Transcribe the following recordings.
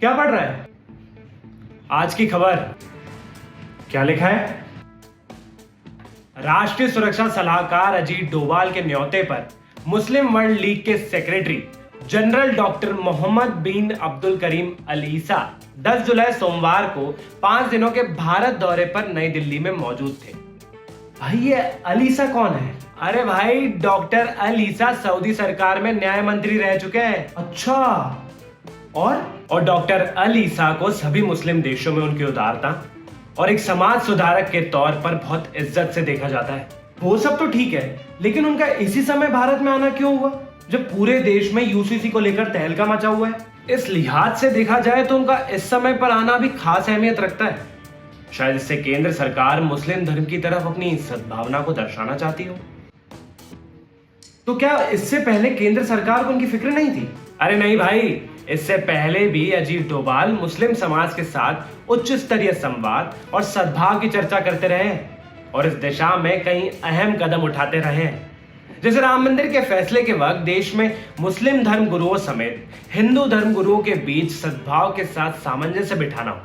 क्या पढ़ रहा है? आज की खबर क्या लिखा है? राष्ट्रीय सुरक्षा सलाहकार अजीत डोभाल के न्योते पर मुस्लिम वर्ल्ड लीग के सेक्रेटरी जनरल डॉक्टर मोहम्मद बिन अब्दुल करीम अल ईसा 10 जुलाई सोमवार को 5 दिनों के भारत दौरे पर नई दिल्ली में मौजूद थे। भाई ये अल ईसा कौन है? अरे भाई, डॉक्टर अल ईसा सऊदी सरकार में न्याय मंत्री रह चुके हैं। अच्छा, और डॉक्टर अल ईसा को सभी मुस्लिम देशों में उनकी उदारता और एक समाज सुधारक के तौर पर बहुत इज्जत से देखा जाता है। वो सब तो ठीक है, लेकिन उनका इसी समय भारत में आना क्यों हुआ जब पूरे देश में यूसीसी को लेकर तहलका मचा हुआ है? इस लिहाज से देखा जाए तो उनका इस समय पर आना भी खास अहमियत रखता है। शायद इससे केंद्र सरकार मुस्लिम धर्म की तरफ अपनी सद्भावना को दर्शाना चाहती हो। तो क्या इससे पहले केंद्र सरकार को उनकी फिक्र नहीं थी? अरे नहीं भाई, इससे पहले भी अजीत डोभाल मुस्लिम समाज के साथ उच्च स्तरीय संवाद और सद्भाव की चर्चा करते रहे और इस दिशा में कई अहम कदम उठाते रहे हैं। जैसे राम मंदिर के फैसले के वक्त देश में मुस्लिम धर्म गुरुओं समेत हिंदू धर्म गुरुओं के बीच सद्भाव के साथ सामंजस्य बिठाना हो,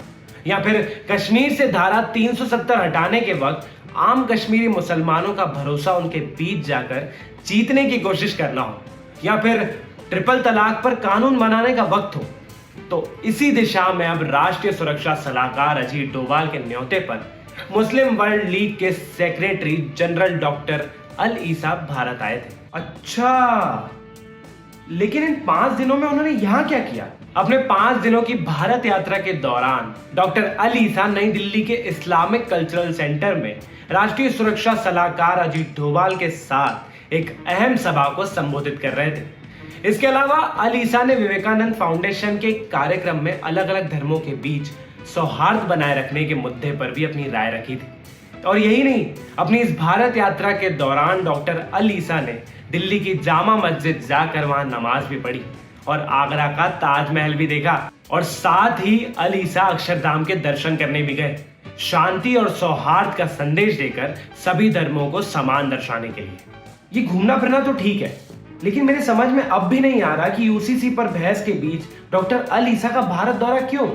या फिर कश्मीर से धारा 370 हटाने के वक्त आम कश्मीरी मुसलमानों का भरोसा उनके बीच जाकर जीतने की कोशिश करना हो, या फिर ट्रिपल तलाक पर कानून बनाने का वक्त हो, तो इसी दिशा में अब राष्ट्रीय सुरक्षा सलाहकार अजीत डोभाल के न्योते पर मुस्लिम वर्ल्ड लीग के सेक्रेटरी जनरल डॉक्टर अल ईसा भारत आए थे। अच्छा, लेकिन इन 5 दिनों में उन्होंने यहां क्या किया? अपने 5 दिनों की भारत यात्रा के दौरान डॉक्टर अल ईसा नई दिल्ली के इस्लामिक कल्चरल सेंटर में राष्ट्रीय सुरक्षा सलाहकार अजीत डोभाल के साथ एक अहम सभा को संबोधित कर रहे थे। इसके अलावा अल ईसा ने विवेकानंद फाउंडेशन के कार्यक्रम में अलग अलग धर्मों के बीच सौहार्द बनाए रखने के मुद्दे पर भी अपनी राय रखी थी। और यही नहीं, अपनी इस भारत यात्रा के दौरान डॉक्टर अल ईसा ने दिल्ली की जामा मस्जिद जाकर वहां नमाज भी पढ़ी और आगरा का ताजमहल भी देखा, और साथ ही अल ईसा अक्षरधाम के दर्शन करने भी गए, शांति और सौहार्द का संदेश देकर सभी धर्मों को समान दर्शाने के लिए। ये घूमना फिरना तो ठीक है, लेकिन मेरे समझ में अब भी नहीं आ रहा कि यूसीसी पर बहस के बीच डॉक्टर अल ईसा का भारत दौरा क्यों?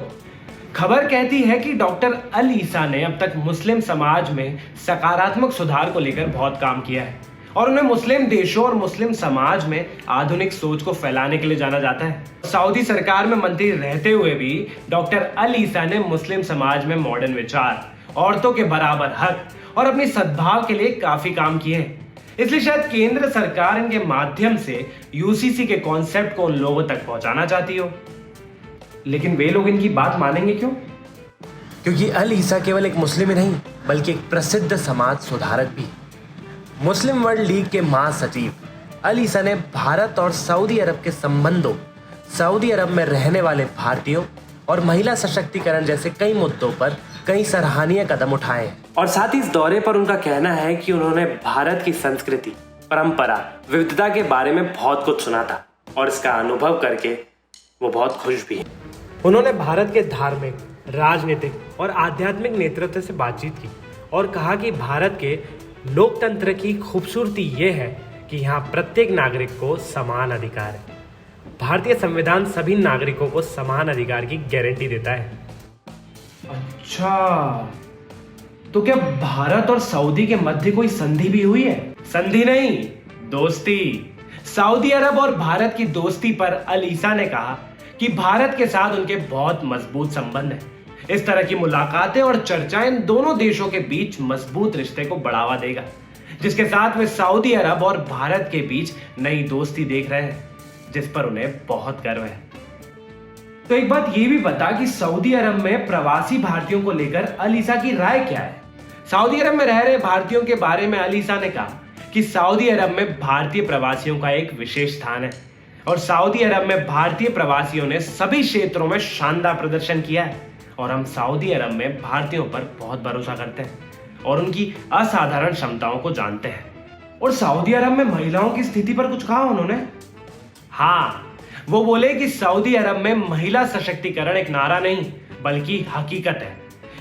खबर कहती है कि डॉक्टर अल ईसा ने अब तक मुस्लिम समाज में सकारात्मक सुधार को लेकर बहुत काम किया है और उन्हें मुस्लिम देशों और मुस्लिम समाज में आधुनिक सोच को फैलाने के लिए जाना जाता है। सऊदी सरकार में मंत्री रहते हुए भी डॉक्टर अल ईसा ने मुस्लिम समाज में मॉडर्न विचार, औरतों के बराबर हक और अपनी सद्भाव के लिए काफी काम किए हैं। इसलिए शायद केंद्र सरकार इनके माध्यम से यूसीसी के कॉन्सेप्ट को उन लोगों तक पहुंचाना चाहती हो। लेकिन वे लोग इनकी बात मानेंगे क्यों? क्योंकि अल ईसा केवल एक मुस्लिम ही नहीं बल्कि एक प्रसिद्ध समाज सुधारक भी। मुस्लिम वर्ल्ड लीग के महासचिव अल ईसा ने भारत और सऊदी अरब के संबंधों, सऊदी अरब में रहने वाले भारतीयों और महिला सशक्तिकरण जैसे कई मुद्दों पर कई सराहनीय कदम उठाए हैं। और साथ ही इस दौरे पर उनका कहना है कि उन्होंने भारत की संस्कृति, परंपरा, विविधता के बारे में बहुत कुछ सुना था और इसका अनुभव करके वो बहुत खुश भी हैं। उन्होंने भारत के धार्मिक, राजनीतिक और आध्यात्मिक नेतृत्व से बातचीत की और कहा कि भारत के लोकतंत्र की खूबसूरती ये है कि यहाँ प्रत्येक नागरिक को समान अधिकार है। भारतीय संविधान सभी नागरिकों को समान अधिकार की गारंटी देता है। अच्छा, तो क्या भारत और सऊदी के मध्य कोई संधि भी हुई है? संधि नहीं, दोस्ती। सऊदी अरब और भारत की दोस्ती पर अल ईसा ने कहा कि भारत के साथ उनके बहुत मजबूत संबंध हैं। इस तरह की मुलाकातें और चर्चाएं इन दोनों देशों के बीच मजबूत रिश्ते को बढ़ावा देगा, जिसके साथ वे सऊदी अरब और भारत के बीच नई दोस्ती देख रहे हैं, जिस पर उन्हें बहुत गर्व है। तो एक बात ये भी बता कि सऊदी अरब में प्रवासी भारतीयों को लेकर अल ईसा की राय क्या है? सऊदी अरब में रह रहे भारतीयों के बारे में अल ईसा ने कहा कि सऊदी अरब में भारतीय प्रवासियों का एक विशेष स्थान है और सऊदी अरब में भारतीय प्रवासियों ने सभी क्षेत्रों में शानदार प्रदर्शन किया है और हम सऊदी अरब में भारतीयों पर बहुत भरोसा करते हैं और उनकी असाधारण क्षमताओं को जानते हैं। और सऊदी अरब में महिलाओं की स्थिति पर कुछ कहा उन्होंने? हाँ, वो बोले कि सऊदी अरब में महिला सशक्तिकरण एक नारा नहीं बल्कि हकीकत है।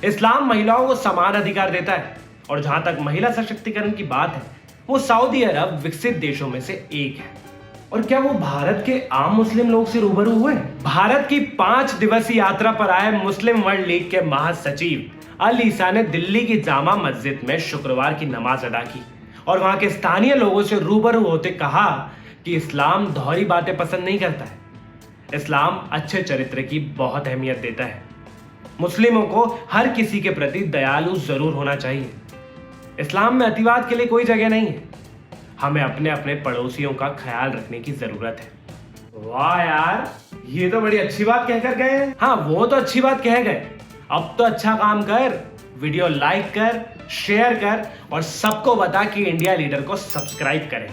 इस्लाम महिलाओं को समान अधिकार देता है और जहां तक महिला सशक्तिकरण की बात है, वो सऊदी अरब विकसित देशों में से एक है। और क्या वो भारत के आम मुस्लिम लोग से रूबरू हुए? भारत की 5 दिवसीय यात्रा पर आए मुस्लिम वर्ल्ड लीग के महासचिव अल ईसा ने दिल्ली की जामा मस्जिद में शुक्रवार की नमाज अदा की और वहां के स्थानीय लोगों से रूबरू होते कहा कि इस्लाम दोहरी बातें पसंद नहीं करता है। इस्लाम अच्छे चरित्र की बहुत अहमियत देता है। मुस्लिमों को हर किसी के प्रति दयालु जरूर होना चाहिए। इस्लाम में अतिवाद के लिए कोई जगह नहीं है। हमें अपने अपने पड़ोसियों का ख्याल रखने की जरूरत है। वाह यार, ये तो बड़ी अच्छी बात कहकर गए हैं। हाँ, वो तो अच्छी बात कह गए। अब तो अच्छा काम कर, वीडियो लाइक कर, शेयर कर और सबको बता कि इंडिया लीडर को सब्सक्राइब करें।